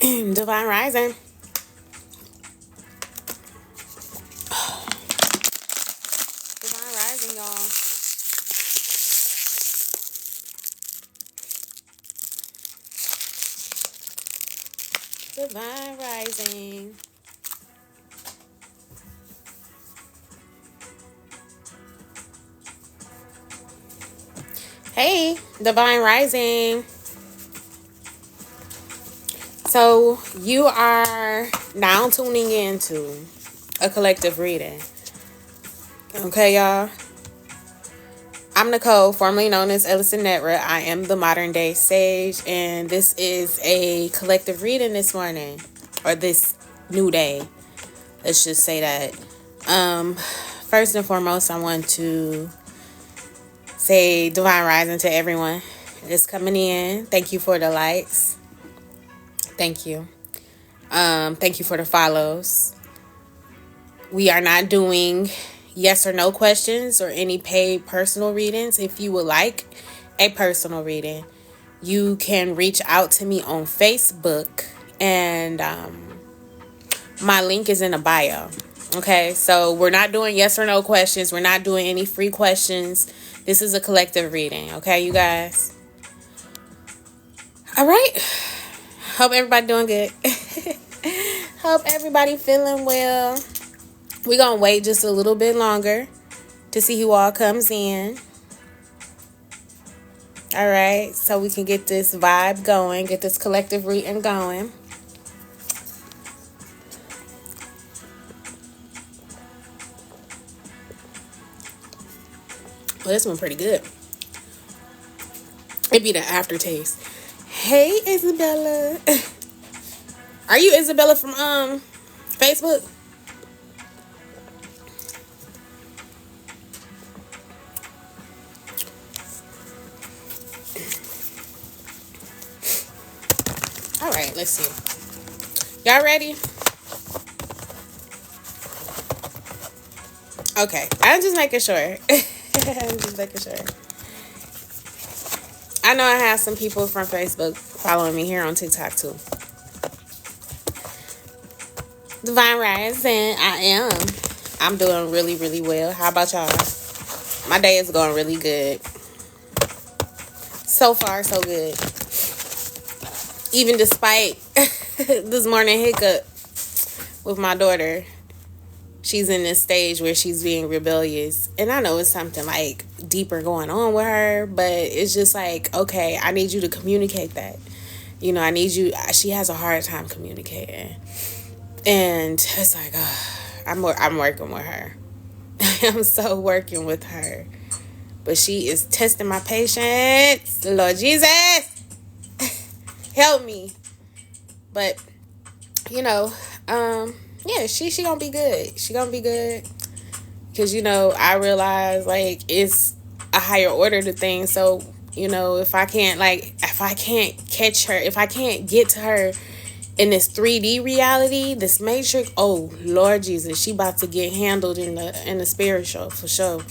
Divine Rising. Divine Rising, y'all. Divine Rising. Hey, Divine Rising. So you are now tuning into a collective reading. Okay, y'all. I'm Nicole, formerly known as Elocin Ned'RAH. I am the modern day sage, and this is a collective reading this morning, or this new day. Let's just say that. First and foremost, I want to say Divine Rising to everyone that's coming in. Thank you for the likes. Thank you. Thank you for the follows. We are not doing yes or no questions or any paid personal readings. If you would like a personal reading, you can reach out to me on Facebook, and my link is in the bio. Okay, so we're not doing yes or no questions. We're not doing any free questions. This is a collective reading. Okay, you guys. All right. Hope everybody doing good. Hope everybody feeling well. We're going to wait just a little bit longer to see who all comes in. All right. So we can get this vibe going. Get this collective reading going. Well, this one pretty good. It'd be the aftertaste. Hey, Isabella. Are you Isabella from Facebook? All right, let's see. Y'all ready? Okay, I'm just making sure. I'm just making sure. I know I have some people from Facebook following me here on TikTok too. Divine Rising, I'm doing really, really well. How about y'all? My day is going really good. So far, so good. Even despite this morning hiccup with my daughter. She's in this stage where she's being rebellious. And I know it's something like deeper going on with her, but it's just like, okay, I need you to communicate that. You know, I need you. She has a hard time communicating. And it's like, I'm working with her. I'm so working with her. But she is testing my patience. Lord Jesus, help me. But, you know, yeah, she gonna be good. She gonna be good. Because, you know, I realize, like, it's a higher order to things. So, you know, if I can't catch her, if I can't get to her in this 3D reality, this matrix, oh, Lord Jesus, she about to get handled in the spiritual, for sure.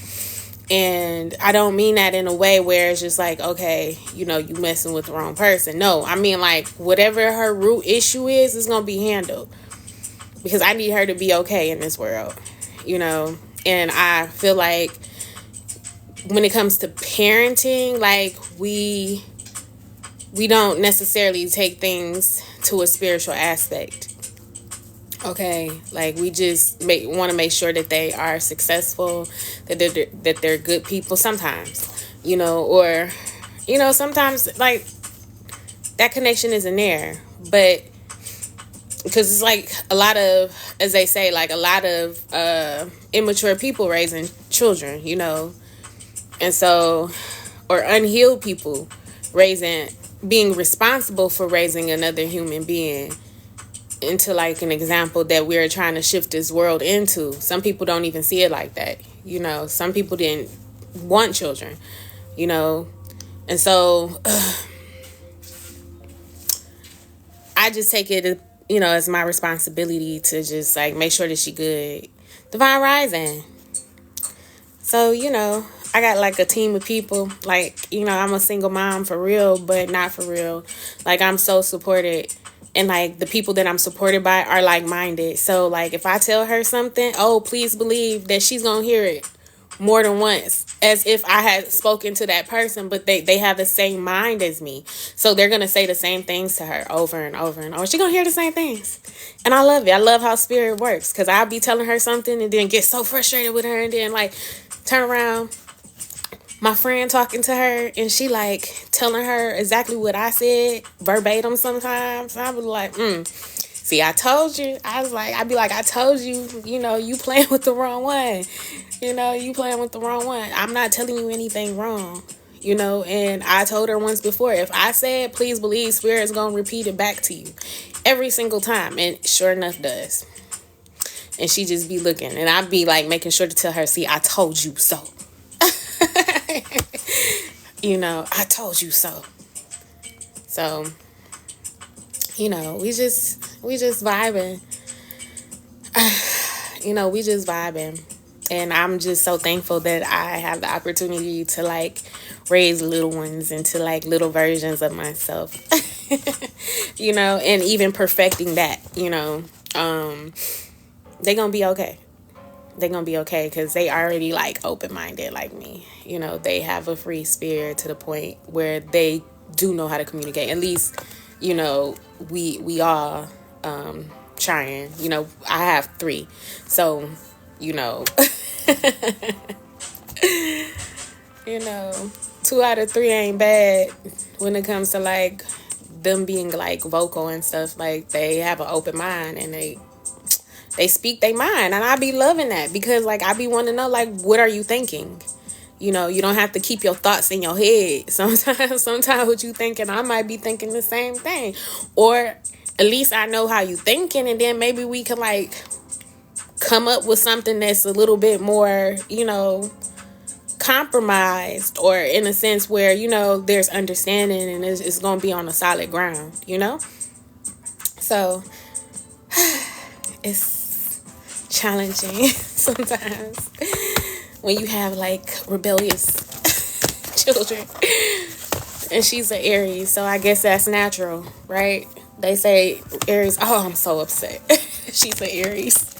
And I don't mean that in a way where it's just like, okay, you know, you messing with the wrong person. No, I mean, like, whatever her root issue is going to be handled. Because I need her to be okay in this world, you know. And I feel like when it comes to parenting, like, we don't necessarily take things to a spiritual aspect. Okay, like, we just want to make sure that they are successful, that they're good people sometimes, you know, or, you know, sometimes, like, that connection isn't there. But because it's like a lot of, as they say, like a lot of immature people raising children, you know, and so, or unhealed people being responsible for raising another human being into like an example that we're trying to shift this world into. Some people don't even see it like that, you know. Some people didn't want children, you know, and so I just take it, you know, as my responsibility to just like make sure that she good. Divine Rising. So, you know, I got like a team of people. Like, you know, I'm a single mom for real, but not for real. Like, I'm so supported. And like the people that I'm supported by are like-minded. So like if I tell her something, oh, please believe that she's gonna hear it more than once, as if I had spoken to that person, but they have the same mind as me. So they're gonna say the same things to her over and over and over. She's gonna hear the same things. And I love it. I love how spirit works, because I'll be telling her something and then get so frustrated with her, and then like turn around, my friend talking to her, and she like telling her exactly what I said verbatim sometimes. I was like, see, I told you. I'd be like, I told you, you know, you playing with the wrong one. You know, you playing with the wrong one. I'm not telling you anything wrong. You know, and I told her once before, if I said, please believe, spirit's going to repeat it back to you every single time. And sure enough does. And she just be looking. And I'd be like making sure to tell her, see, I told you so. You know, I told you so. So, you know, we just vibing. You know, we just vibing. And I'm just so thankful that I have the opportunity to like raise little ones into like little versions of myself. You know, and even perfecting that, you know, they're gonna be okay. They're gonna be okay, because they already like open-minded like me. You know, they have a free spirit to the point where they do know how to communicate. At least, you know, we all trying. You know, I have 3, so you know, you know, 2 out of 3 ain't bad when it comes to like them being like vocal and stuff. Like they have an open mind, and they speak their mind, and I be loving that, because like I be wanting to know, like, what are you thinking? You know, you don't have to keep your thoughts in your head. Sometimes what you thinking, I might be thinking the same thing, or at least I know how you thinking, and then maybe we can like come up with something that's a little bit more, you know, compromised, or in a sense where, you know, there's understanding, and it's gonna be on a solid ground, you know. So it's challenging sometimes when you have like rebellious children, and she's an Aries, so I guess that's natural, right? They say Aries, oh, I'm so upset. She's an Aries.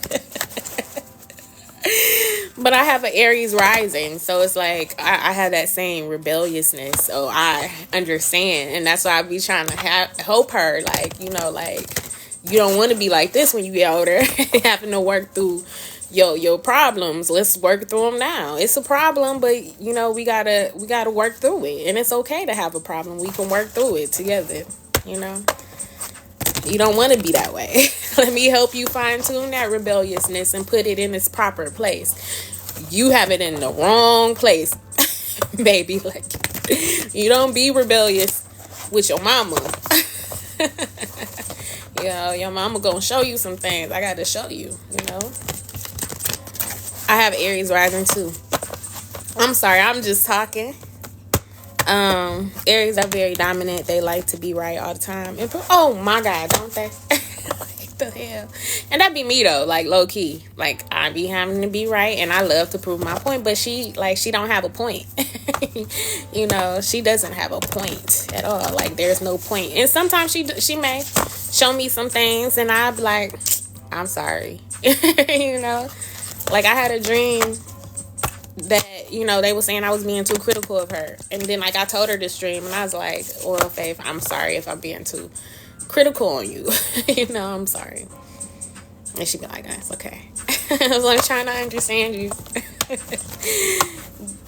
But I have an Aries rising, so it's like I have that same rebelliousness, so I understand, and that's why I be trying to help her, like, you know, like, you don't want to be like this when you get older, having to work through your problems. Let's work through them now. It's a problem, but you know, we gotta work through it, and it's okay to have a problem. We can work through it together. You know, you don't want to be that way. Let me help you fine tune that rebelliousness and put it in its proper place. You have it in the wrong place, baby. Like, you don't be rebellious with your mama. You know, your mama gonna show you some things. I got to show you, you know. I have Aries rising too. I'm sorry, I'm just talking. Aries are very dominant. They like to be right all the time. And oh my God, don't they? Like the hell? And that be me though, like low key. Like I be having to be right, and I love to prove my point. But she don't have a point. You know, she doesn't have a point at all. Like there's no point. And sometimes she may show me some things, and I'll be like, I'm sorry. You know, like I had a dream that, you know, they were saying I was being too critical of her, and then like I told her this dream, and I was like, well, Faith, I'm sorry if I'm being too critical on you. You know, I'm sorry. And she'd be like, that's okay. I was like trying to understand you.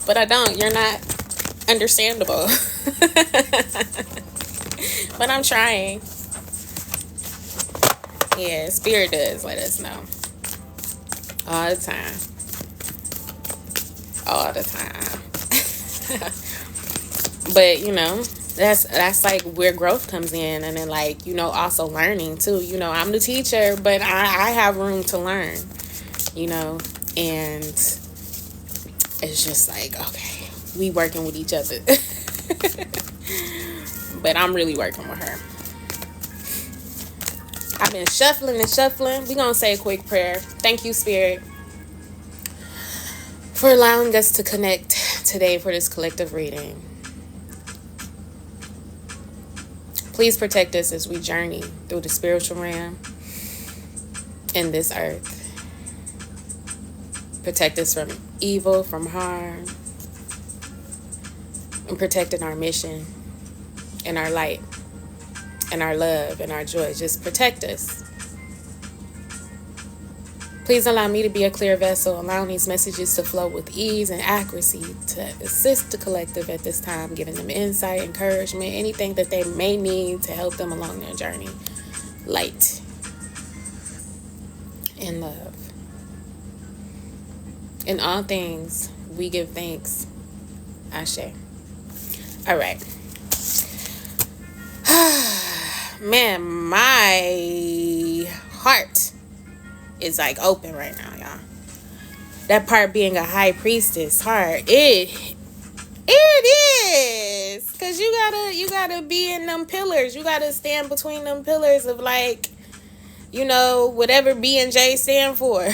But I don't. You're not understandable. But I'm trying. Yeah, Spirit does let us know. All the time. All the time. But, you know, that's like where growth comes in. And then, like, you know, also learning too. You know, I'm the teacher, but I have room to learn, you know. And it's just like, okay, we working with each other. But I'm really working with her. I've been shuffling and shuffling. We're going to say a quick prayer. Thank you, Spirit, for allowing us to connect today for this collective reading. Please protect us as we journey through the spiritual realm in this earth. Protect us from evil, from harm, and protecting our mission and our light and our love and our joy. Just protect us. Please allow me to be a clear vessel, allowing these messages to flow with ease and accuracy to assist the collective at this time, giving them insight, encouragement, anything that they may need to help them along their journey. Light and love. In all things, we give thanks. Ashe. All right. Man, my heart is like open right now, y'all. That part being a high priestess heart, it is, cause you gotta be in them pillars. You gotta stand between them pillars of, like, you know, whatever B and J stand for.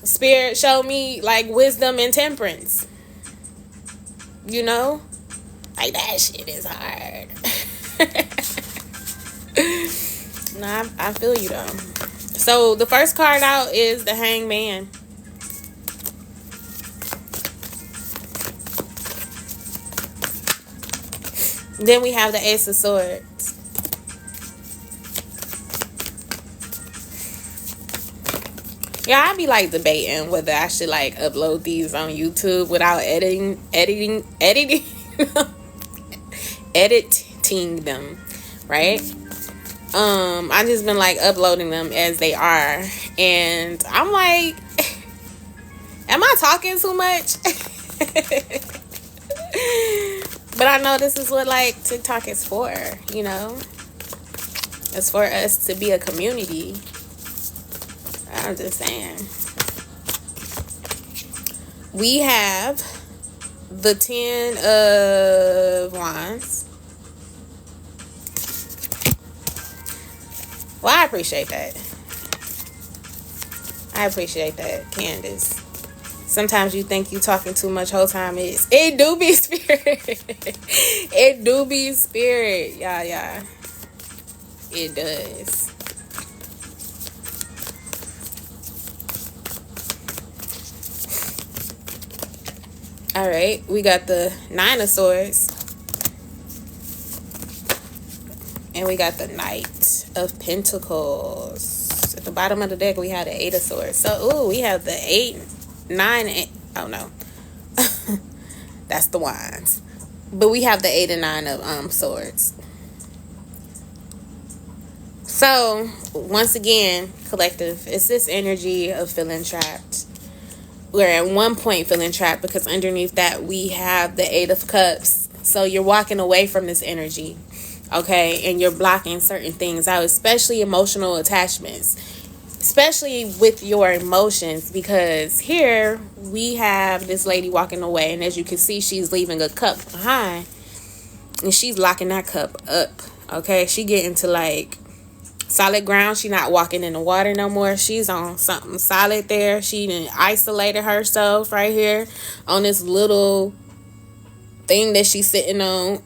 Spirit show me, like, wisdom and temperance. You know, like, that shit is hard. Nah, I feel you though. So the first card out is the Hangman. Then we have the Ace of Swords. Yeah, I be like debating whether I should like upload these on YouTube without editing editing them, right? I just been like uploading them as they are, and I'm like, am I talking too much? But I know this is what, like, TikTok is for, you know? It's for us to be a community. I'm just saying. We have the 10 of Wands. Well, I appreciate that. I appreciate that, Candace. Sometimes you think you talking too much, whole time it do be spirit. It do be spirit. Yeah. It does. All right, we got the 9 of Swords. And we got the Knight of Pentacles. At the bottom of the deck, we have the 8 of Swords. So, we have the 8, 9, 8. Oh, no. That's the Wands. But we have the 8 and 9 of Swords. So, once again, collective, it's this energy of feeling trapped. We're at one point feeling trapped because underneath that, we have the 8 of Cups. So, you're walking away from this energy. Okay, and you're blocking certain things out, especially emotional attachments, especially with your emotions, because here we have this lady walking away, and as you can see, she's leaving a cup behind, and she's locking that cup up. Okay, she getting to like solid ground. She not walking in the water no more. She's on something solid there. She done isolated herself right here on this little thing that she's sitting on.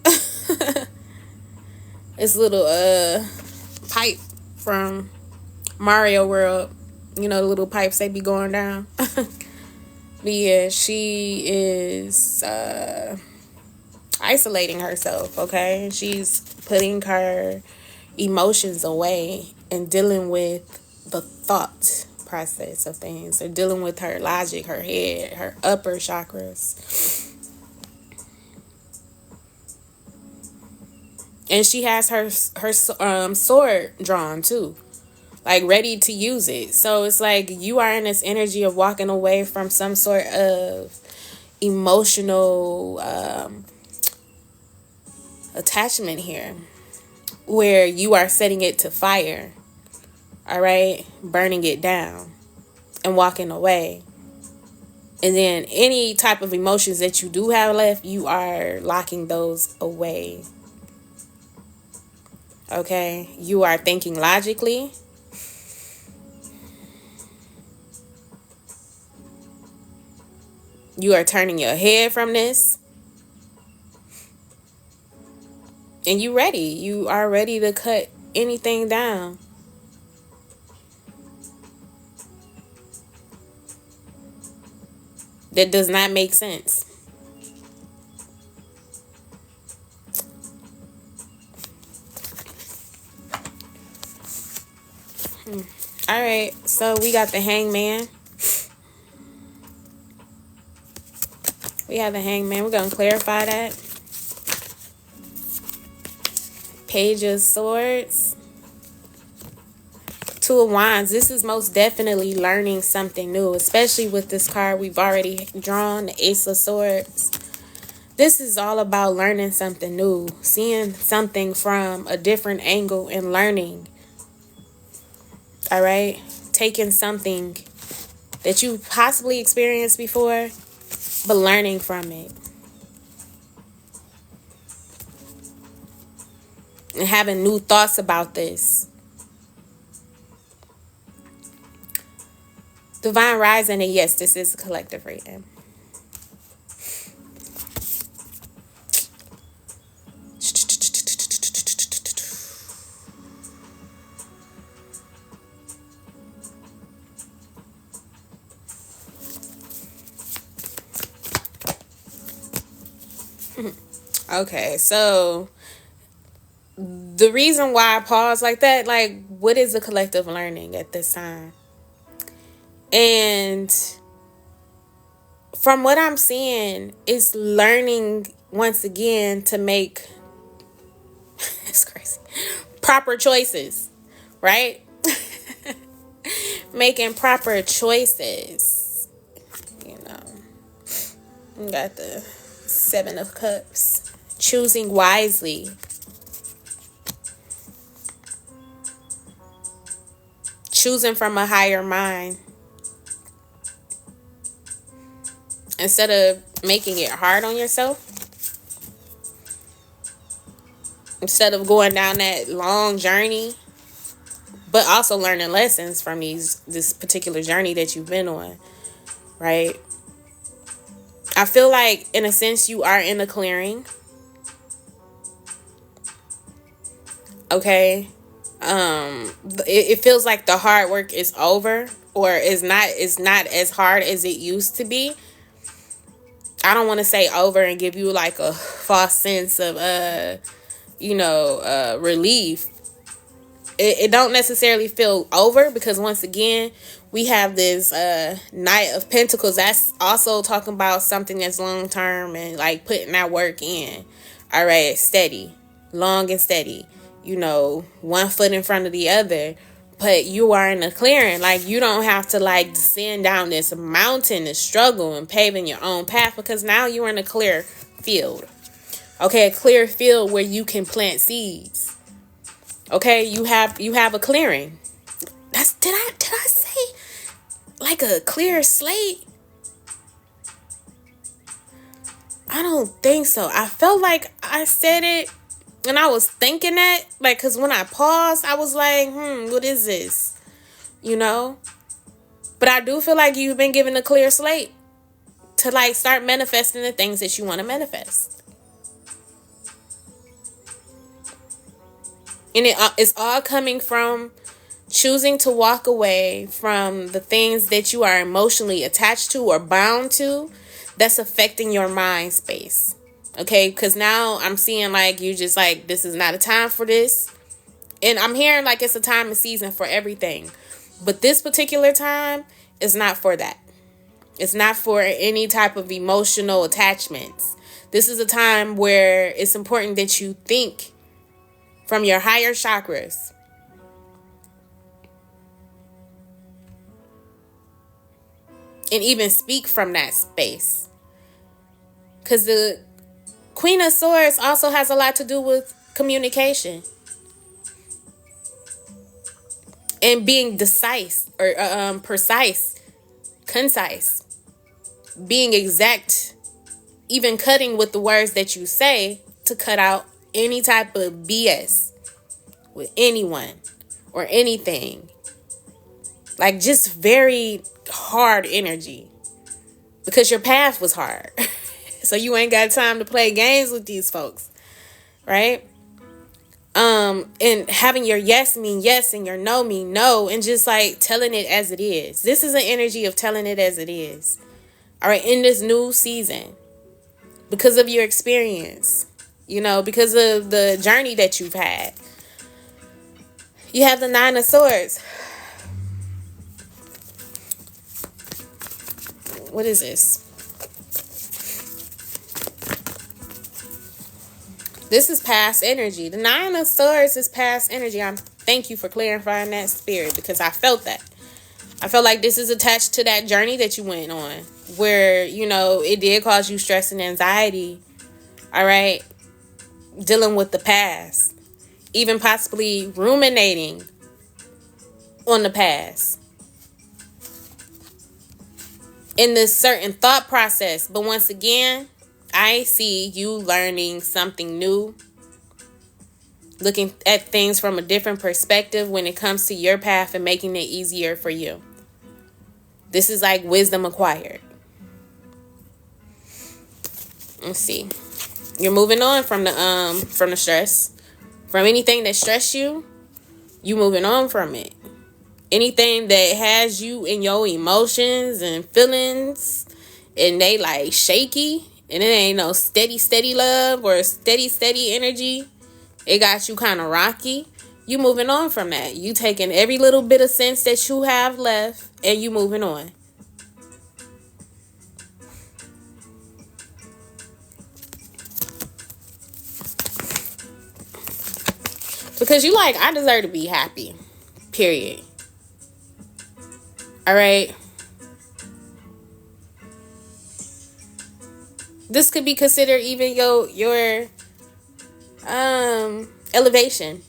This little pipe from Mario World. You know, the little pipes they be going down. But yeah, she is isolating herself, okay? She's putting her emotions away and dealing with the thought process of things. Or dealing with her logic, her head, her upper chakras. And she has her sword drawn too, like ready to use it. So it's like you are in this energy of walking away from some sort of emotional attachment here, where you are setting it to fire. All right, burning it down and walking away. And then any type of emotions that you do have left, you are locking those away. Okay, you are thinking logically. You are turning your head from this. And you ready. You are ready to cut anything down. That does not make sense. All right, so we got the Hangman. We have the Hangman. We're going to clarify that. Page of Swords. Two of Wands. This is most definitely learning something new, especially with this card we've already drawn, the Ace of Swords. This is all about learning something new, seeing something from a different angle and learning. All right? Taking something that you possibly experienced before, but learning from it. And having new thoughts about this. Divine Rising, and yes, this is a collective reading. Okay, so the reason why I pause like that, like, what is the collective learning at this time? And from what I'm seeing, is learning once again to make it's crazy proper choices, right? Making proper choices. You know, you got the Seven of Cups. Choosing wisely. Choosing from a higher mind. Instead of making it hard on yourself. Instead of going down that long journey. But also learning lessons from this particular journey that you've been on. Right? I feel like, in a sense, you are in a clearing. Okay? It feels like the hard work is over. Or it's not as hard as it used to be. I don't want to say over and give you like a false sense of relief. It don't necessarily feel over, because once again we have this Knight of Pentacles. That's also talking about something that's long term and like putting that work in. All right, steady, long and steady. You know, one foot in front of the other. But you are in a clearing. Like, you don't have to like descend down this mountain and struggle and paving your own path, because now you're in a clear field. Okay, a clear field where you can plant seeds. Okay, you have a clearing. Did I say like a clear slate? I don't think so. I felt like I said it. And I was thinking that, like, because when I paused, I was like, what is this? You know? But I do feel like you've been given a clear slate to, like, start manifesting the things that you want to manifest. And it's all coming from choosing to walk away from the things that you are emotionally attached to or bound to that's affecting your mind space. Okay, because now I'm seeing like you just like, this is not a time for this. And I'm hearing like it's a time and season for everything. But this particular time is not for that. It's not for any type of emotional attachments. This is a time where it's important that you think from your higher chakras. And even speak from that space. Because the Queen of Swords also has a lot to do with communication. And being precise, concise. Being exact. Even cutting with the words that you say to cut out any type of BS with anyone or anything. Like, just very hard energy. because your path was hard. So you ain't got time to play games with these folks, right? And having your yes mean yes and your no mean no, and just like telling it as it is. This is an energy of telling it as it is. All right, in this new season, because of your experience, because of the journey that you've had. You have the 9 of Swords. What is this? This is past energy. The 9 of Swords is past energy. Thank you for clarifying that, Spirit, because I felt that. I felt like this is attached to that journey that you went on, where, it did cause you stress and anxiety. All right. Dealing with the past. Even possibly ruminating on the past. In this certain thought process. But once again, I see you learning something new, looking at things from a different perspective when it comes to your path and making it easier for you. This is like wisdom acquired. Let's see. You're moving on from the stress, from anything that stressed you. You moving on from it. Anything that has you in your emotions and feelings, and they like shaky. And it ain't no steady love or steady energy. It got you kind of rocky. You moving on from that. You taking every little bit of sense that you have left and you moving on. Because you like, I deserve to be happy. Period. All right. This could be considered even your elevation.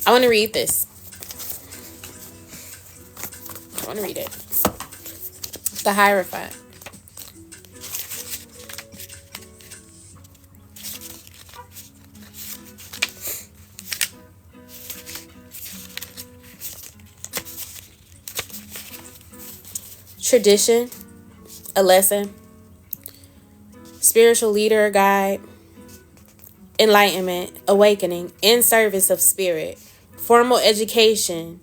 I want to read this. I want to read it. The Hierophant. Tradition, a lesson, spiritual leader or guide, enlightenment, awakening, in service of spirit, formal education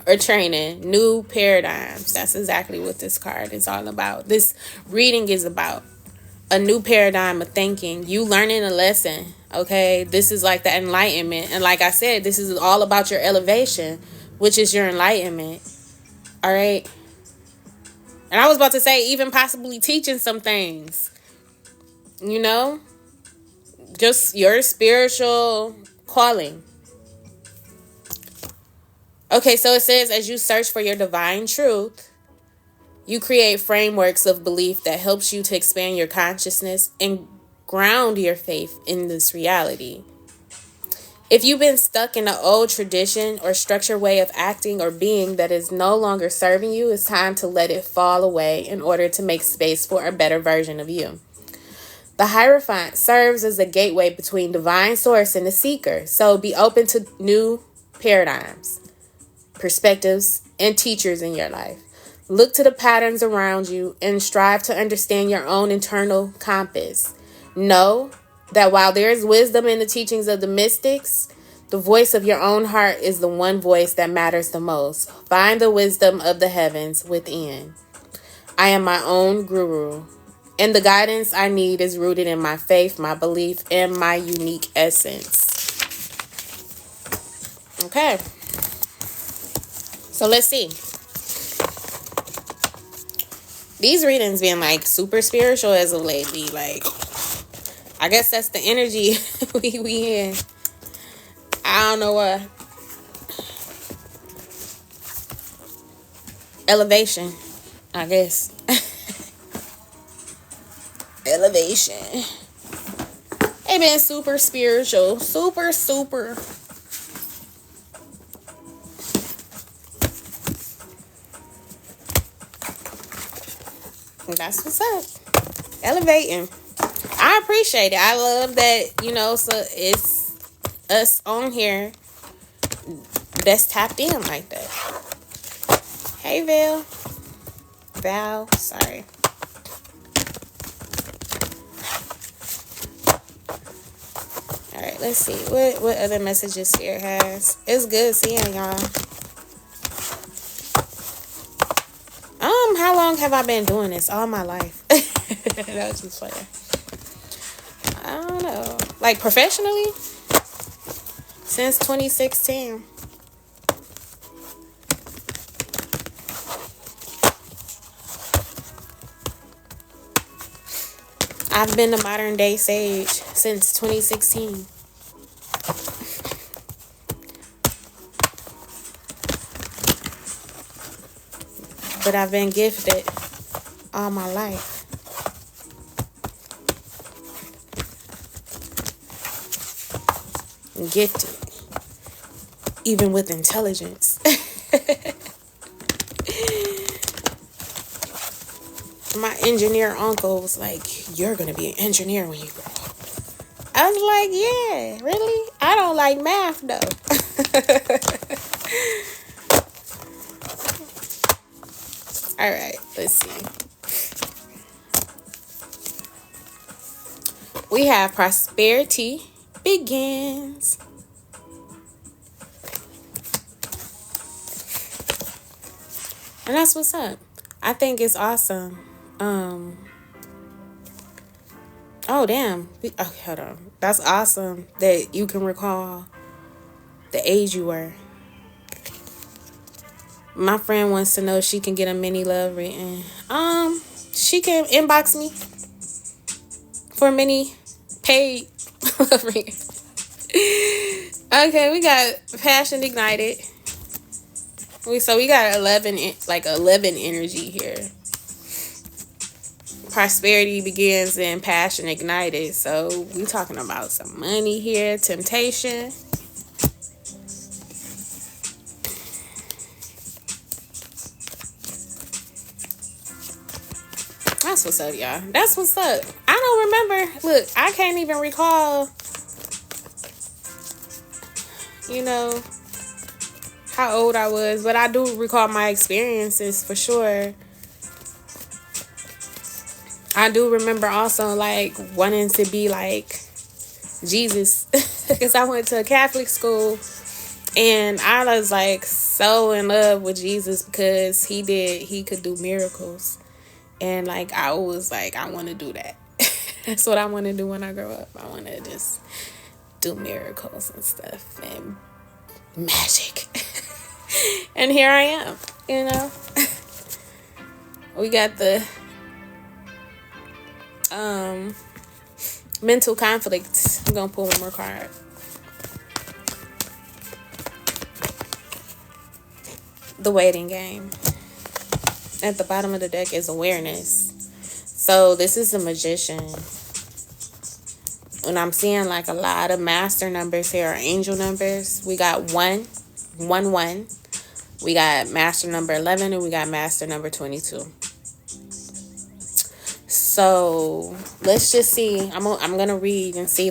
or training, new paradigms. That's exactly what this card is all about. This reading is about a new paradigm of thinking. You learning a lesson, okay? This is like the enlightenment. And like I said, this is all about your elevation, which is your enlightenment. All right? And I was about to say, even possibly teaching some things, just your spiritual calling. Okay, so it says, as you search for your divine truth, you create frameworks of belief that helps you to expand your consciousness and ground your faith in this reality. If you've been stuck in an old tradition or structured way of acting or being that is no longer serving you, it's time to let it fall away in order to make space for a better version of you. The Hierophant serves as a gateway between divine source and the seeker. So be open to new paradigms, perspectives, and teachers in your life. Look to the patterns around you and strive to understand your own internal compass. Know that while there is wisdom in the teachings of the mystics, the voice of your own heart is the one voice that matters the most. Find the wisdom of the heavens within. I am my own guru, and the guidance I need is rooted in my faith, my belief, and my unique essence. Okay. So let's see. These readings been like super spiritual as of lately. Like, I guess that's the energy we in. I don't know what. Elevation, I guess. Elevation. They been super spiritual. Super. That's what's up. Elevating. I appreciate it. I love that, so us on here that's tapped in like that. Hey, Val, sorry. All right, let's see what other messages Spirit has. It's good seeing y'all. How long have I been doing this? All my life. That was just funny. I don't know. Like professionally? Since 2016. I've been a modern day sage since 2016. But I've been gifted all my life. Gifted. Even with intelligence. My engineer uncle was like, you're going to be an engineer when you grow up. I was like, yeah, really? I don't like math, though. All right, let's see. We have prosperity begins. And that's what's up. I think it's awesome. Oh, damn. Okay, hold on. That's awesome that you can recall the age you were. My friend wants to know if she can get a mini love reading. She can inbox me for a mini paid love reading. Okay, we got Passion Ignited. So we got 11 energy here. Prosperity begins in Passion Ignited. So we talking about some money here. Temptation. That's what's up, y'all. That's what's up. I don't remember. Look, I can't even recall, how old I was. But I do recall my experiences for sure. I do remember also, wanting to be like Jesus. Because I went to a Catholic school. And I was, so in love with Jesus because he could do miracles. And, I was I want to do that. That's what I want to do when I grow up. I want to just do miracles and stuff and magic. And here I am, We got the mental conflict. I'm going to pull one more card. The waiting game. At the bottom of the deck is awareness. So this is a magician. And I'm seeing a lot of master numbers here, or angel numbers. We got 1, 1, 1. We got master number 11 and we got master number 22. So let's just see. I'm going to read and see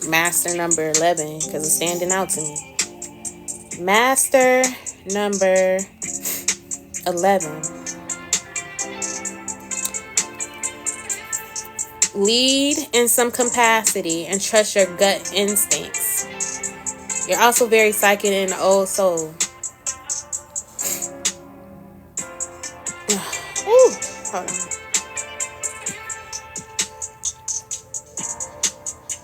master number 11 because it's standing out to me. Master number 11. Lead in some capacity and trust your gut instincts. You're also very psychic and an old soul. Ooh, hold on.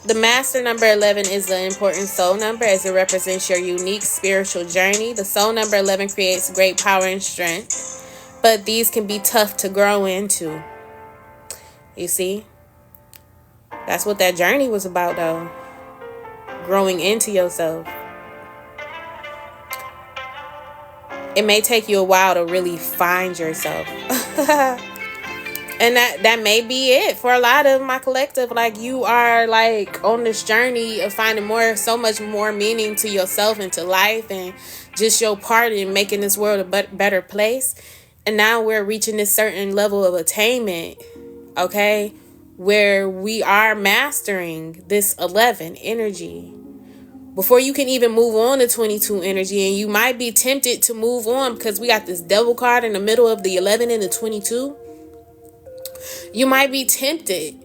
The master number 11 is the important soul number as it represents your unique spiritual journey. The soul number 11 creates great power and strength, but these can be tough to grow into. You see? That's what that journey was about, though. Growing into yourself. It may take you a while to really find yourself. And that may be it for a lot of my collective. You are on this journey of finding so much more meaning to yourself and to life and just your part in making this world a better place. And now we're reaching this certain level of attainment, okay, where we are mastering this 11 energy. before you can even move on to 22 energy. And you might be tempted to move on because we got this devil card in the middle of the 11 and the 22. You might be tempted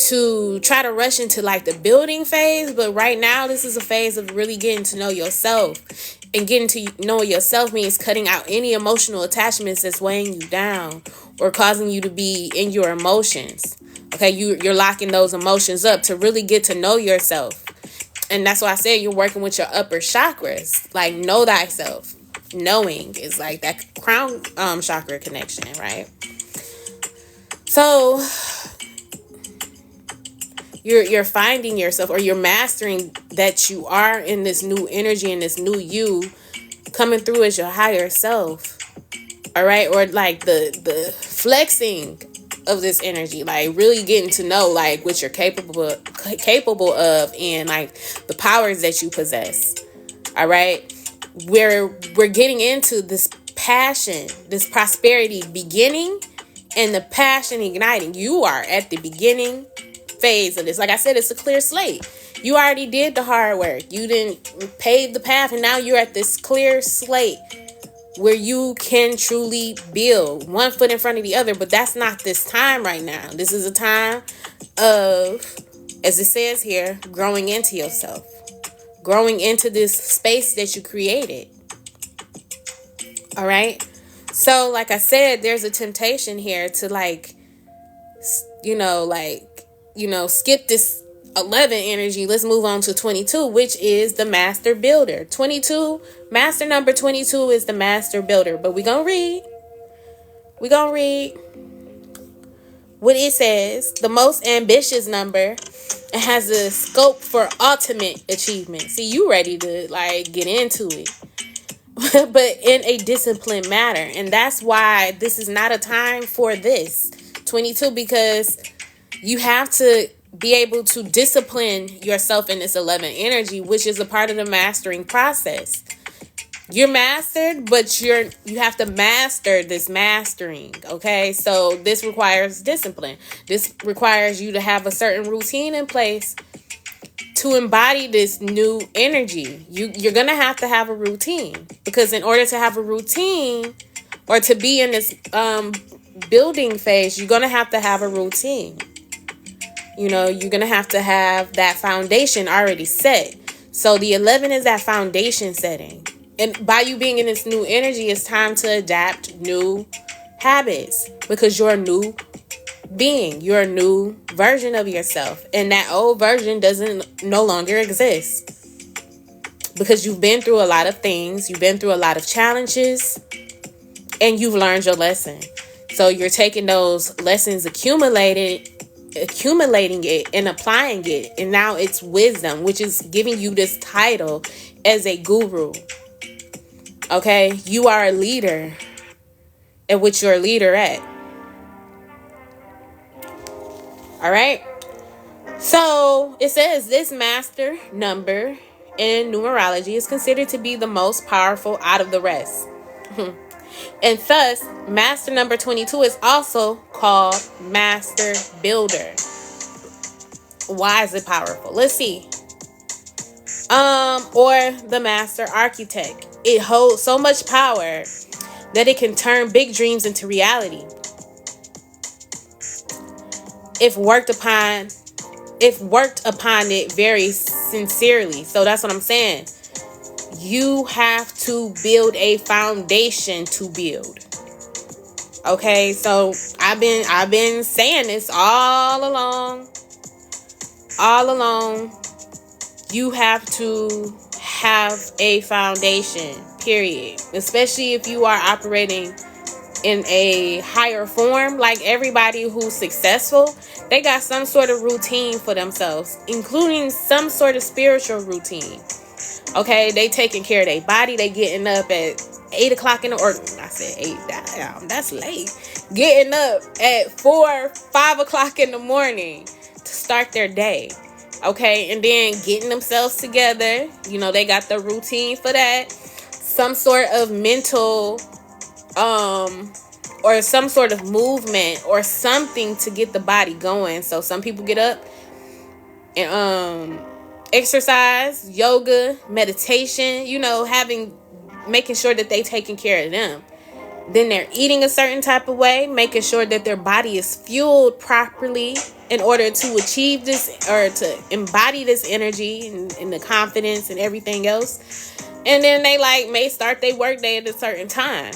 to try to rush into like the building phase, but right now this is a phase of really getting to know yourself. And getting to know yourself means cutting out any emotional attachments that's weighing you down or causing you to be in your emotions. Okay, you're locking those emotions up to really get to know yourself. And that's why I said you're working with your upper chakras. Like, know thyself. Knowing is like that crown chakra connection, right? So you're finding yourself, or you're mastering that you are in this new energy and this new you coming through as your higher self. All right, or like the flexing of this energy, like really getting to know like what you're capable of and like the powers that you possess. All right, we're getting into this passion, this prosperity beginning, and the passion igniting. You are at the beginning phase of this. Like I said, it's a clear slate. You already did the hard work. You didn't pave the path, and now you're at this clear slate where you can truly build one foot in front of the other. But that's not this time right now. This is a time of, as it says here, growing into yourself, growing into this space that you created. All right. So like I said, there's a temptation here to skip this 11 energy. Let's move on to 22, which is the master builder. 22, master number 22 is the master builder. But we're going to read what it says. The most ambitious number. It has a scope for ultimate achievement. See, you ready to get into it. But in a disciplined manner. And that's why this is not a time for this 22, because you have to be able to discipline yourself in this 11 energy, which is a part of the mastering process. You're mastered, but you have to master this mastering. Okay, so this requires discipline. This requires you to have a certain routine in place to embody this new energy. You're gonna have to have a routine, because in order to have a routine or to be in this building phase, you're gonna have to have a routine. You're gonna have to have that foundation already set. So the 11 is that foundation setting. And by you being in this new energy, it's time to adapt new habits, because you're a new being. You're a new version of yourself. And that old version no longer exist, because you've been through a lot of things. You've been through a lot of challenges, and you've learned your lesson. So you're taking those lessons, accumulating it and applying it. And now it's wisdom, which is giving you this title as a guru. Okay, you are a leader at which you're a leader at. All right. So it says this master number in numerology is considered to be the most powerful out of the rest. And thus, master number 22 is also called master builder. Why is it powerful? Let's see. Or the master architect. It holds so much power that it can turn big dreams into reality. If worked upon it very sincerely. So that's what I'm saying. You have to build a foundation to build. Okay, so I've been saying this all along. You have to have a foundation, period. Especially if you are operating in a higher form. Like everybody who's successful, they got some sort of routine for themselves, including some sort of spiritual routine. Okay, they taking care of their body. They getting up at 8 o'clock in the morning. I said 8, that's late. Getting up at 4, 5 o'clock in the morning to start their day. Okay, and then getting themselves together. They got the routine for that. Some sort of mental or some sort of movement or something to get the body going. So some people get up and exercise, yoga, meditation, making sure that they taking care of them. Then they're eating a certain type of way, making sure that their body is fueled properly in order to achieve this or to embody this energy and the confidence and everything else. And then they may start their work day at a certain time,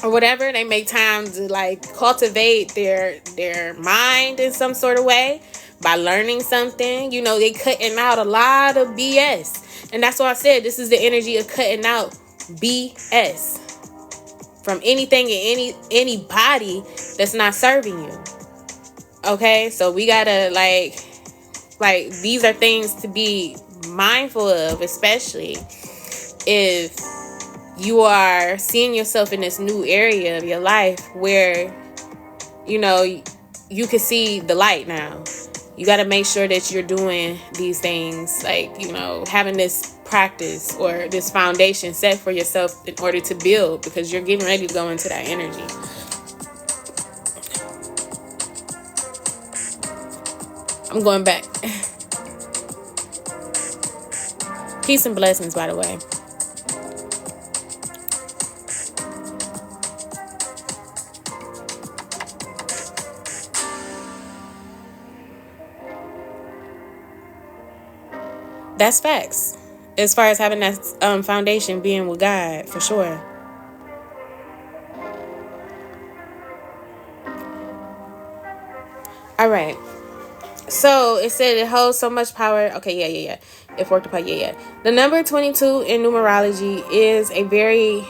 or whatever. They make time to cultivate their mind in some sort of way by learning something. They cutting out a lot of BS. And that's why I said this is the energy of cutting out BS from anything and anybody that's not serving you. Okay, so we gotta these are things to be mindful of, especially if you are seeing yourself in this new area of your life where you can see the light now. You got to make sure that you're doing these things, having this practice or this foundation set for yourself in order to build, because you're getting ready to go into that energy. I'm going back. Peace and blessings, by the way. That's facts. As far as having that foundation, being with God, for sure. All right. So it said it holds so much power. Okay, yeah. It worked apart. Yeah. The number 22 in numerology is a very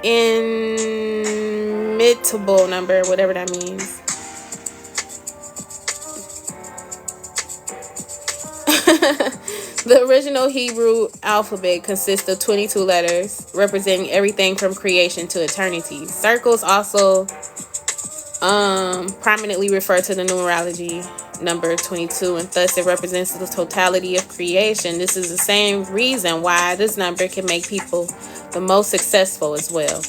immutable number, whatever that means. The original Hebrew alphabet consists of 22 letters, representing everything from creation to eternity. Circles also prominently refer to the numerology number 22, and thus it represents the totality of creation. This is the same reason why this number can make people the most successful as well.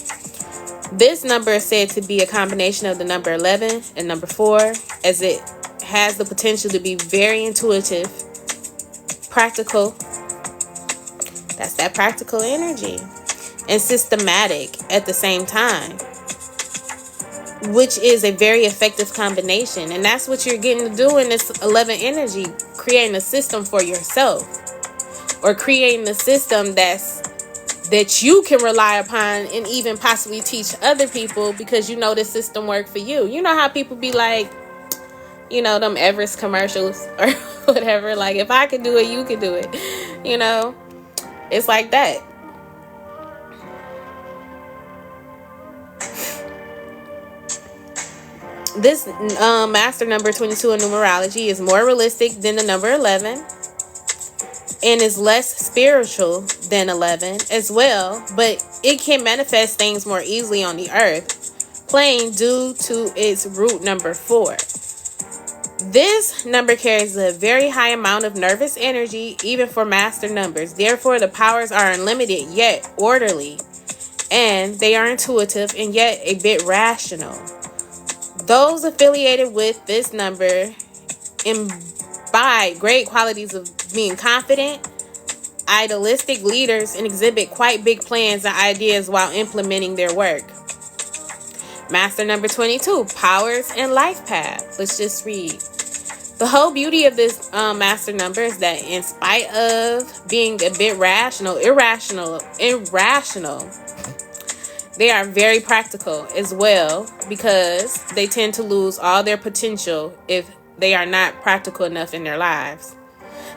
This number is said to be a combination of the number 11 and number 4, as it has the potential to be very intuitive, practical, that's that practical energy, and systematic at the same time, which is a very effective combination. And that's what you're getting to do in this 11 energy, creating a system for yourself, or creating a system that you can rely upon and even possibly teach other people, because this system worked for you. You know how people be like, them Everest commercials or whatever, if I could do it, you could do it. It's like that. This master number 22 in numerology is more realistic than the number 11 and is less spiritual than 11 as well, but it can manifest things more easily on the earth plane due to its root number 4. This number carries a very high amount of nervous energy, even for master numbers. Therefore, the powers are unlimited yet orderly, and they are intuitive and yet a bit rational. Those affiliated with this number imbibe great qualities of being confident, idealistic leaders, and exhibit quite big plans and ideas while implementing their work. Master number 22, powers and life path. Let's just read. The whole beauty of this master number is that in spite of being a bit irrational, they are very practical as well, because they tend to lose all their potential if they are not practical enough in their lives.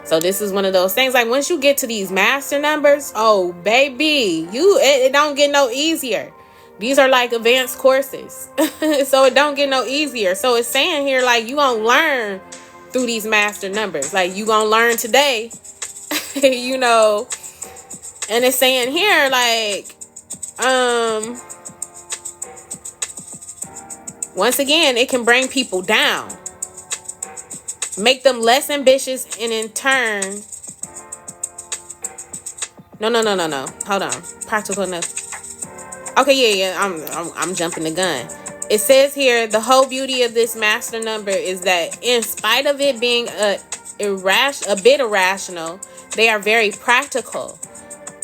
So this is one of those things, once you get to these master numbers, oh baby, it don't get no easier. These are advanced courses. So it don't get no easier. So it's saying here, you gonna learn through these master numbers. You gonna learn today, and it's saying here, once again, it can bring people down, make them less ambitious, and in turn, no. Hold on. Practical enough. Okay, yeah. I'm jumping the gun. It says here, the whole beauty of this master number is that in spite of it being a a bit irrational, they are very practical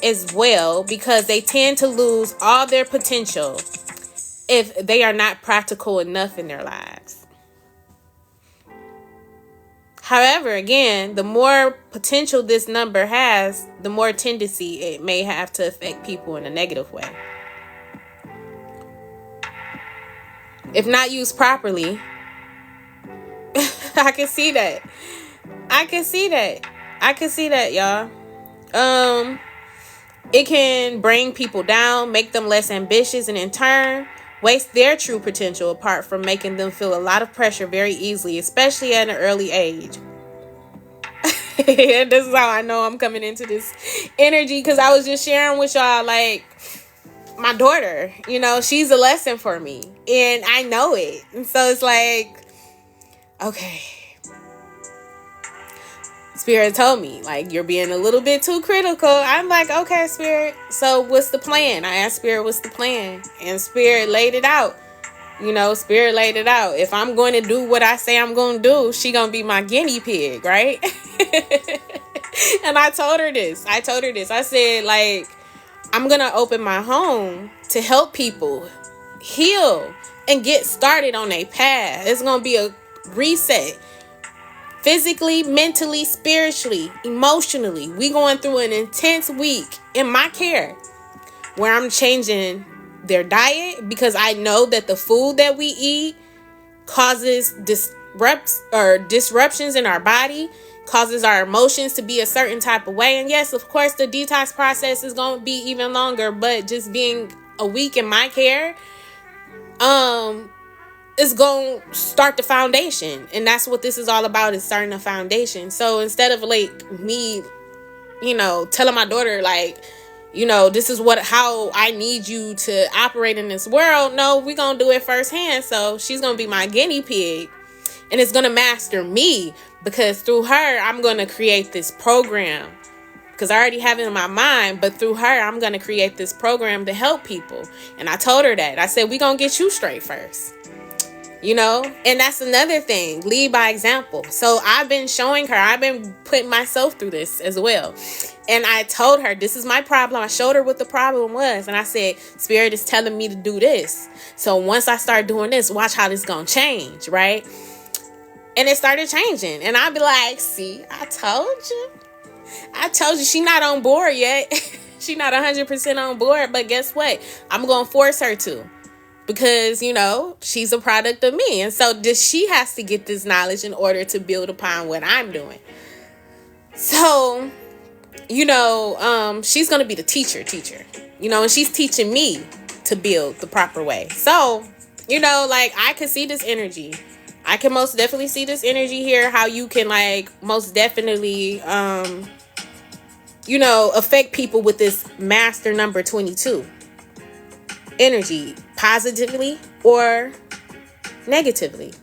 as well, because they tend to lose all their potential if they are not practical enough in their lives. However, again, the more potential this number has, the more tendency it may have to affect people in a negative way. If not used properly, I can see that. I can see that, y'all. It can bring people down, make them less ambitious, and in turn, waste their true potential, apart from making them feel a lot of pressure very easily, especially at an early age. This is how I know I'm coming into this energy, because I was just sharing with y'all, like, my daughter, she's a lesson for me, and I know it. And so it's like, okay, Spirit told me, like, you're being a little bit too critical. I'm like, okay, Spirit, so what's the plan? I asked Spirit, what's the plan? And Spirit laid it out. Spirit laid it out. If I'm going to do what I say I'm going to do, she going to be my guinea pig, right? And I told her this. I said, like, I'm going to open my home to help people heal and get started on a path. It's going to be a reset. Physically, mentally, spiritually, emotionally. We going through an intense week in my care where I'm changing their diet, because I know that the food that we eat causes disruptions in our body, causes our emotions to be a certain type of way. And yes, of course, the detox process is going to be even longer, but just being a week in my care, is going to start the foundation. And that's what this is all about, is starting a foundation. So instead of like me, telling my daughter, like, this is how I need you to operate in this world. No, we're going to do it firsthand. So she's going to be my guinea pig, and it's going to master me, because through her, I'm going to create this program, because I already have it in my mind, but through her, I'm going to create this program to help people. And I told her that. I said, we're going to get you straight first. And that's another thing. Lead by example. So I've been showing her, I've been putting myself through this as well. And I told her, this is my problem. I showed her what the problem was. And I said, Spirit is telling me to do this. So once I start doing this, watch how this going to change, right? And it started changing. And I'd be like, see, I told you she not on board yet. She not 100% on board. But guess what? I'm going to force her to. Because, she's a product of me. And so she has to get this knowledge in order to build upon what I'm doing. So, she's going to be the teacher, and she's teaching me to build the proper way. So, like, I can see this energy. I can most definitely see this energy here, how you can, like, most definitely, affect people with this master number 22 energy, positively or negatively.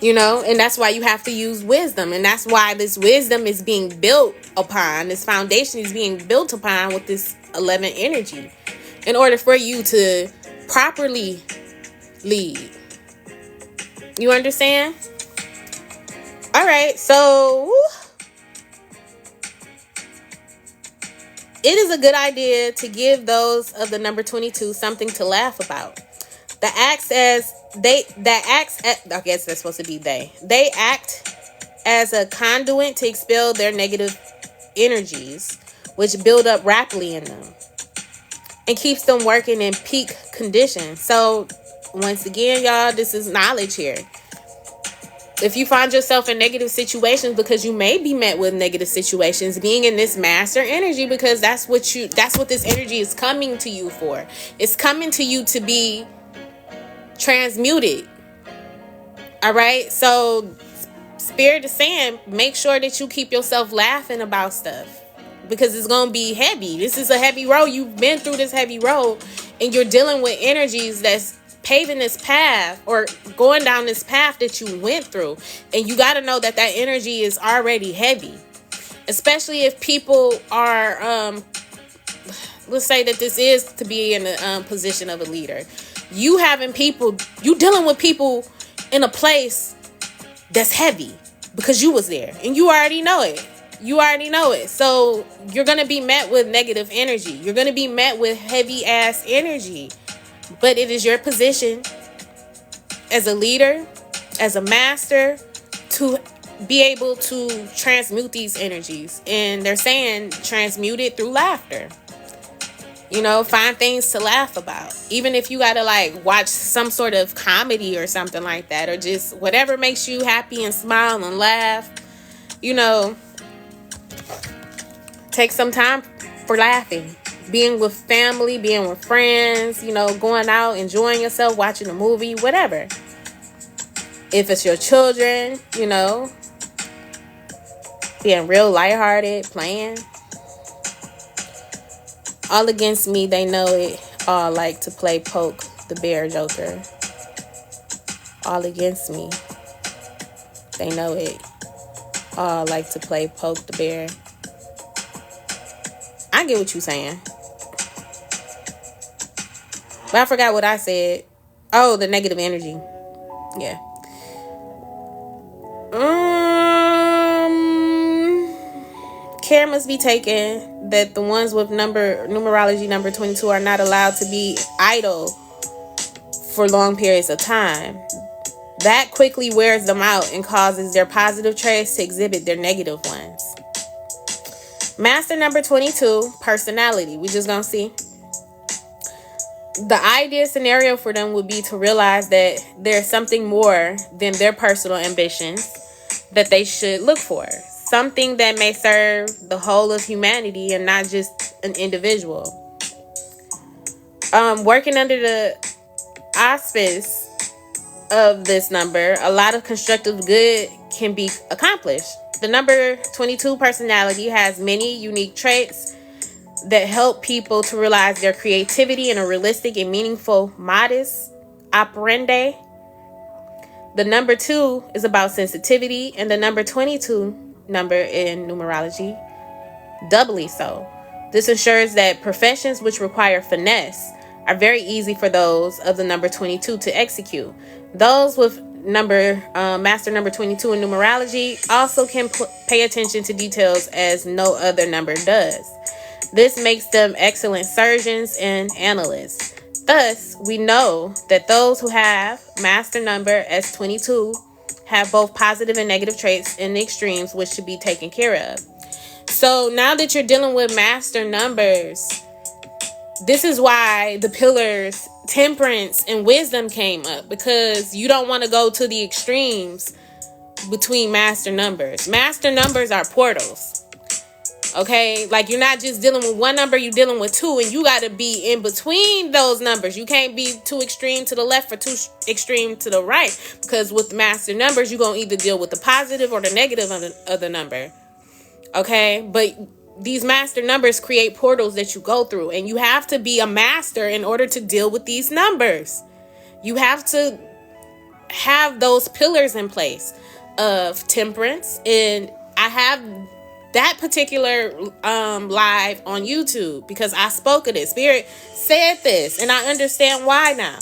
And that's why you have to use wisdom. And that's why this wisdom is being built upon. This foundation is being built upon with this 11 energy, in order for you to properly lead. You understand? All right. So it is a good idea to give those of the number 22 something to laugh about. I guess that's supposed to be they. They act as a conduit to expel their negative energies, which build up rapidly in them, and keeps them working in peak condition. So, once again, y'all, this is knowledge here. If you find yourself in negative situations, because you may be met with negative situations, being in this master energy, because that's what this energy is coming to you for. It's coming to you to be transmuted. All right. So Spirit is saying, make sure that you keep yourself laughing about stuff, because it's going to be heavy. This is a heavy road. You've been through this heavy road, and you're dealing with energies that's paving this path, or going down this path that you went through. And you got to know that energy is already heavy, especially if people are, let's say that this is to be in a position of a leader. You dealing with people in a place that's heavy. because you was there and you already know it. You already know it. So you're going to be met with negative energy. You're going to be met with heavy ass energy. But it is your position as a leader, as a master, to be able to transmute these energies. And they're saying transmute it through laughter. You know, find things to laugh about. Even if you got to like watch some sort of comedy or something like that, or just whatever makes you happy and smile and laugh, you know, take some time for laughing. Being with family, being with friends, you know, going out, enjoying yourself, watching a movie, whatever. If it's your children, you know, being real lighthearted, playing. All against me, they know it. All like to play poke the bear joker. All against me, they know it. All like to play poke the bear. I get what you're saying. But I forgot what I said. Oh, the negative energy. Yeah. Care must be taken that the ones with numerology number 22 are not allowed to be idle for long periods of time. That quickly wears them out and causes their positive traits to exhibit their negative ones. Master number 22, personality. We just gonna see. The ideal scenario for them would be to realize that there's something more than their personal ambitions that they should look for. Something that may serve the whole of humanity and not just an individual. Working under the auspice of this number, a lot of constructive good can be accomplished. The number 22 personality has many unique traits that help people to realize their creativity in a realistic and meaningful modus operandi. The number 2 is about sensitivity, and the number 22 number in numerology, doubly so. This ensures that professions which require finesse are very easy for those of the number 22 to execute. Those with master number 22 in numerology also can pay attention to details as no other number does. This makes them excellent surgeons and analysts. Thus, we know that those who have master number as 22 have both positive and negative traits in the extremes, which should be taken care of. So now that you're dealing with master numbers, this is why the pillars temperance and wisdom came up, because you don't want to go to the extremes between master numbers. Master numbers are portals. Okay, like you're not just dealing with one number, you're dealing with two, and you got to be in between those numbers. You can't be too extreme to the left or too extreme to the right, because with master numbers, you're going to either deal with the positive or the negative of the number. Okay, but these master numbers create portals that you go through, and you have to be a master in order to deal with these numbers. You have to have those pillars in place of temperance, and I have that particular live on YouTube because I spoke of it. Spirit said this, and I understand why now.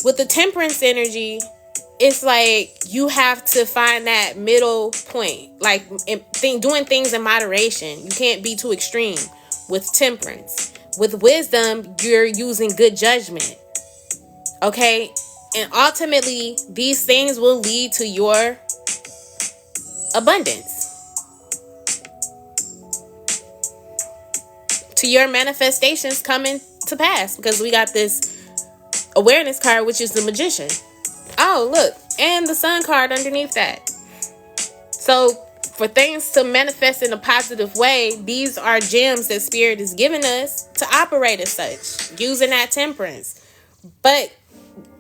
With the temperance energy, it's like you have to find that middle point, like doing things in moderation. You can't be too extreme with temperance. With wisdom, you're using good judgment. Okay? And ultimately, these things will lead to your abundance, to your manifestations coming to pass, because we got this awareness card, which is the magician. Oh, look, and the sun card underneath that. So for things to manifest in a positive way, these are gems that Spirit is giving us to operate as such, using that temperance. But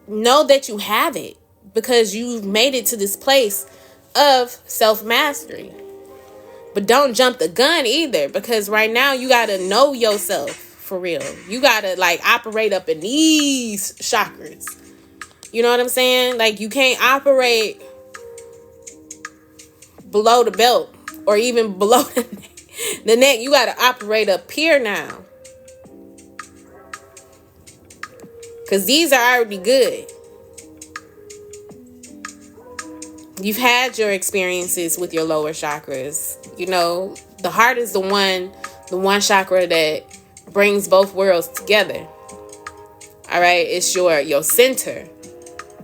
know that you have it, because you've made it to this place of self-mastery. But don't jump the gun either, because right now you got to know yourself for real. You got to like operate up in these chakras. You know what I'm saying? Like you can't operate below the belt or even below the neck. You got to operate up here now, because these are already good. You've had your experiences with your lower chakras. You know, the heart is the one chakra that brings both worlds together. All right, it's your center.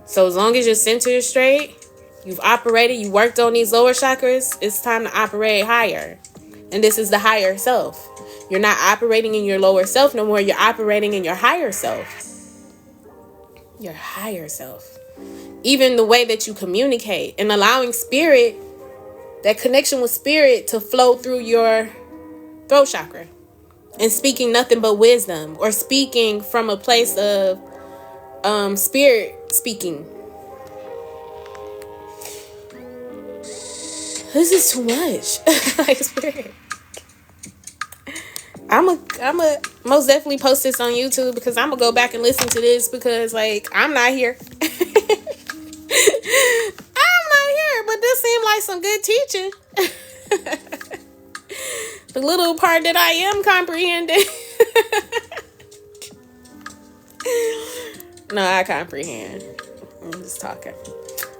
So as long as your center is straight, you've operated, you worked on these lower chakras, it's time to operate higher. And this is the higher self. You're not operating in your lower self no more. You're operating in your higher self. Your higher self. Even the way that you communicate and allowing spirit, that connection with spirit, to flow through your throat chakra. And speaking nothing but wisdom, or speaking from a place of spirit speaking. This is too much. Like, spirit. I'm a most definitely post this on YouTube, because I'm gonna go back and listen to this, because like I'm not here. I'm not here, but this seemed like some good teaching. The little part that I am comprehending. No, I comprehend. I'm just talking.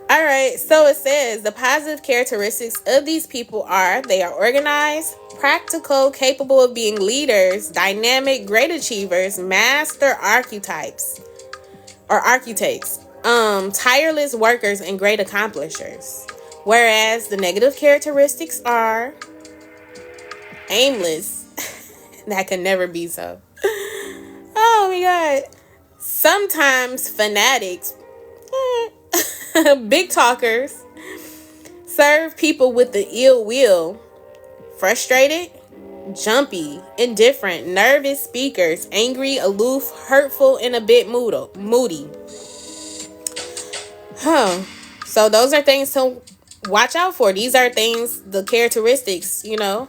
All right, so it says the positive characteristics of these people are: they are organized, practical, capable of being leaders, dynamic, great achievers, master archetypes or architects, tireless workers, and great accomplishers. Whereas the negative characteristics are aimless. That can never be so. Oh my God. Sometimes fanatics, big talkers, serve people with the ill will, frustrated, jumpy, indifferent, nervous speakers, angry, aloof, hurtful, and a bit moody. So those are things to watch out for. These are things, the characteristics, you know.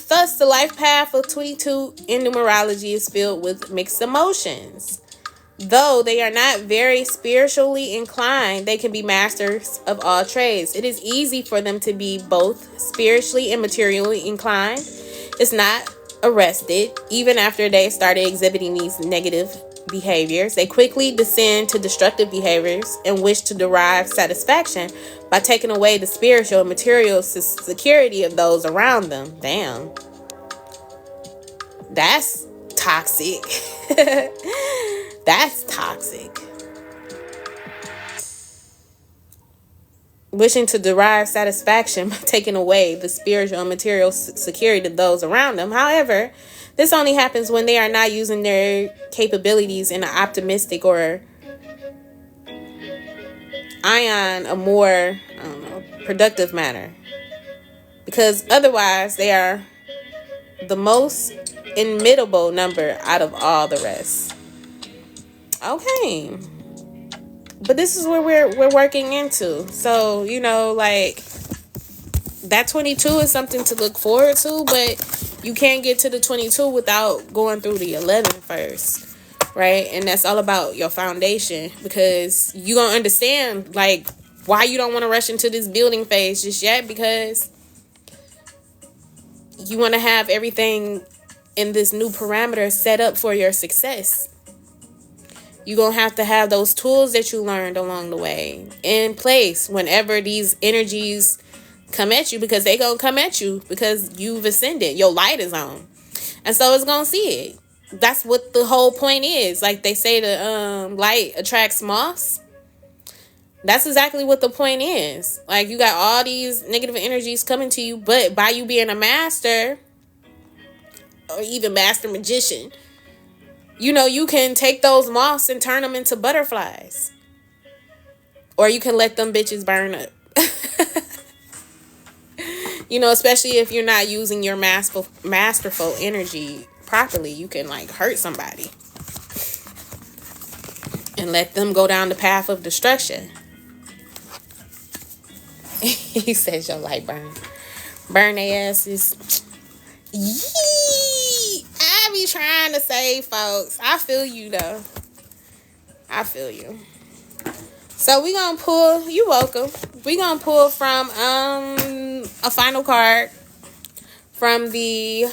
Thus the life path of 22 in numerology is filled with mixed emotions. Though they are not very spiritually inclined, they can be masters of all trades. It is easy for them to be both spiritually and materially inclined. It's not arrested. Even after they started exhibiting these negative behaviors, they quickly descend to destructive behaviors and wish to derive satisfaction by taking away the spiritual and material security of those around them. Damn. That's toxic. That's toxic. Wishing to derive satisfaction by taking away the spiritual and material security of those around them. However, this only happens when they are not using their capabilities in an optimistic or a more, productive manner. Because otherwise, they are the most inimitable number out of all the rest. Okay. But this is where we're working into. So, you know, like, that 22 is something to look forward to, but you can't get to the 22 without going through the 11 first, right? And that's all about your foundation, because you're going to understand, like, why you don't want to rush into this building phase just yet, because you want to have everything in this new parameter set up for your success. You're going to have those tools that you learned along the way in place whenever these energies come at you, because they going to come at you because you've ascended. Your light is on. And so it's going to see it. That's what the whole point is. Like they say, the light attracts moths. That's exactly what the point is. Like, you got all these negative energies coming to you, but by you being a master or even master magician, you know, you can take those moths and turn them into butterflies. Or you can let them bitches burn up. You know, especially if you're not using your masterful energy properly, you can, like, hurt somebody and let them go down the path of destruction. He says your light burn their asses. Yee! I be trying to save folks. I feel you, though. I feel you. So we gonna pull. You welcome. We gonna pull from a final card from the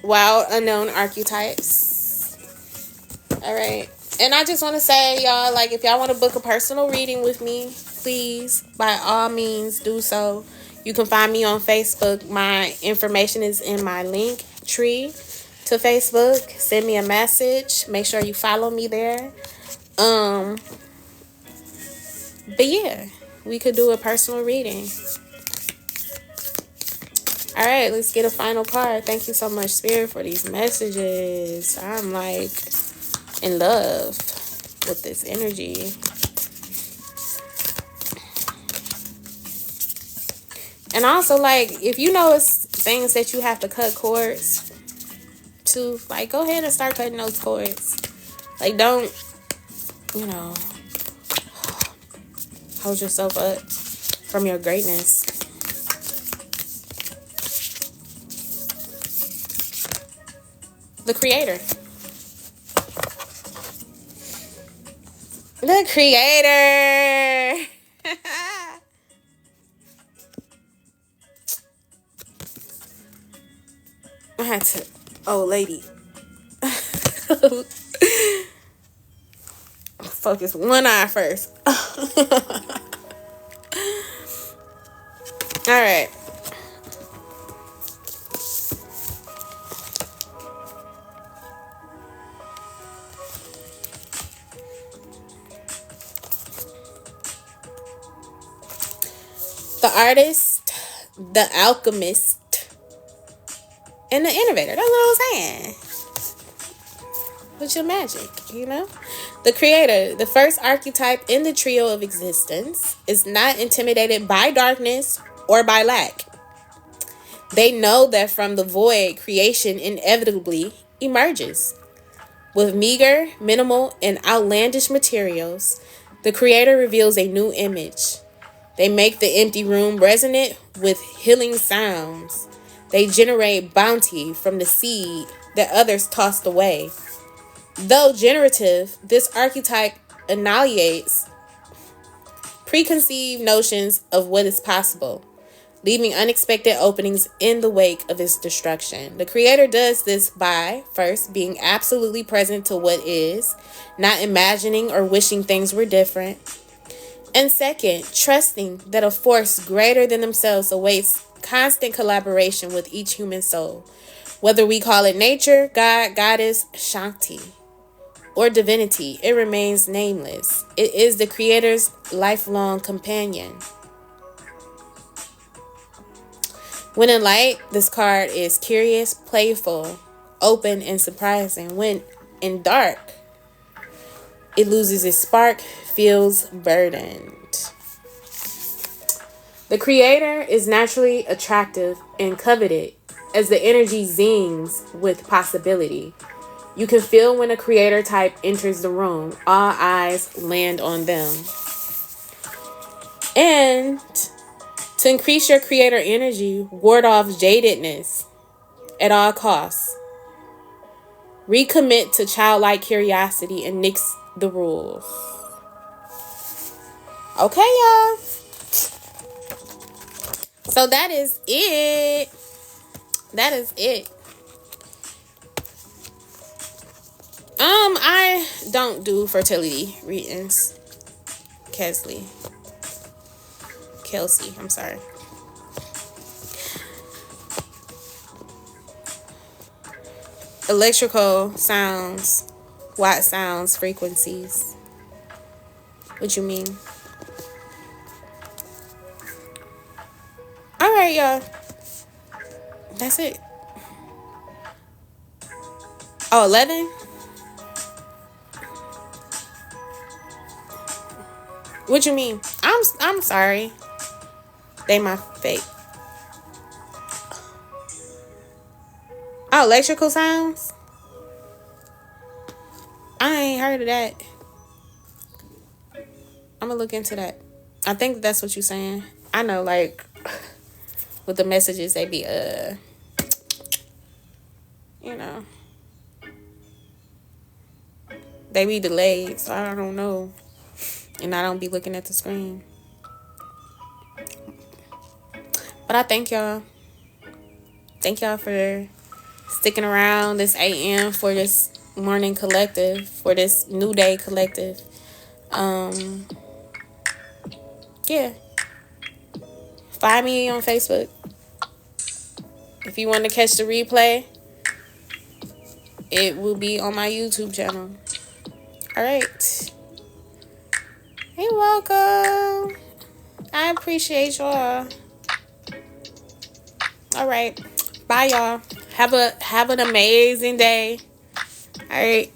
Wild Unknown Archetypes. All right, And I just want to say, y'all, like, if y'all want to book a personal reading with me, please, by all means, do so. You can find me on Facebook. My information is in my link tree to Facebook. Send me a message. Make sure you follow me there. But yeah, we could do a personal reading. All right, let's get a final card. Thank you so much, Spirit, for these messages. I'm like in love with this energy. And also, like, if you know it's things that you have to cut cords to, like, go ahead and start cutting those cords. Like, don't, you know, hold yourself up from your greatness. The Creator. The Creator. I had to, oh lady. Focus one eye first. All right. The artist, the alchemist, and the innovator. That's what I'm saying. With your magic, you know? The Creator, the first archetype in the trio of existence, is not intimidated by darkness or by lack. They know that from the void, creation inevitably emerges. With meager, minimal, and outlandish materials, the Creator reveals a new image. They make the empty room resonant with healing sounds. They generate bounty from the seed that others tossed away. Though generative, this archetype annihilates preconceived notions of what is possible, leaving unexpected openings in the wake of its destruction. The Creator does this by, first, being absolutely present to what is, not imagining or wishing things were different. And second, trusting that a force greater than themselves awaits constant collaboration with each human soul. Whether we call it nature, God, goddess, Shakti, or divinity, it remains nameless. It is the Creator's lifelong companion. When in light, this card is curious, playful, open, and surprising. When in dark, it loses its spark, feels burdened. The Creator is naturally attractive and coveted as the energy zings with possibility. You can feel when a Creator type enters the room. All eyes land on them. And to increase your Creator energy, ward off jadedness at all costs. Recommit to childlike curiosity and nix the rules. Okay, y'all. So that is it. That is it. I don't do fertility readings. Kelsey, I'm sorry. Electrical sounds, watt sounds, frequencies. What you mean? All right, y'all. That's it. Oh, 11? What you mean? I'm sorry. They my fake. Oh, electrical sounds? I ain't heard of that. I'm gonna look into that. I think that's what you're saying. I know, like, with the messages, they be, you know, they be delayed, so I don't know. And I don't be looking at the screen. But I thank y'all. Thank y'all for sticking around this AM for this morning collective, for this new day collective. Yeah. Find me on Facebook. If you want to catch the replay, it will be on my YouTube channel. All right. You're welcome. I appreciate y'all. All right. Bye, y'all. Have an amazing day. All right.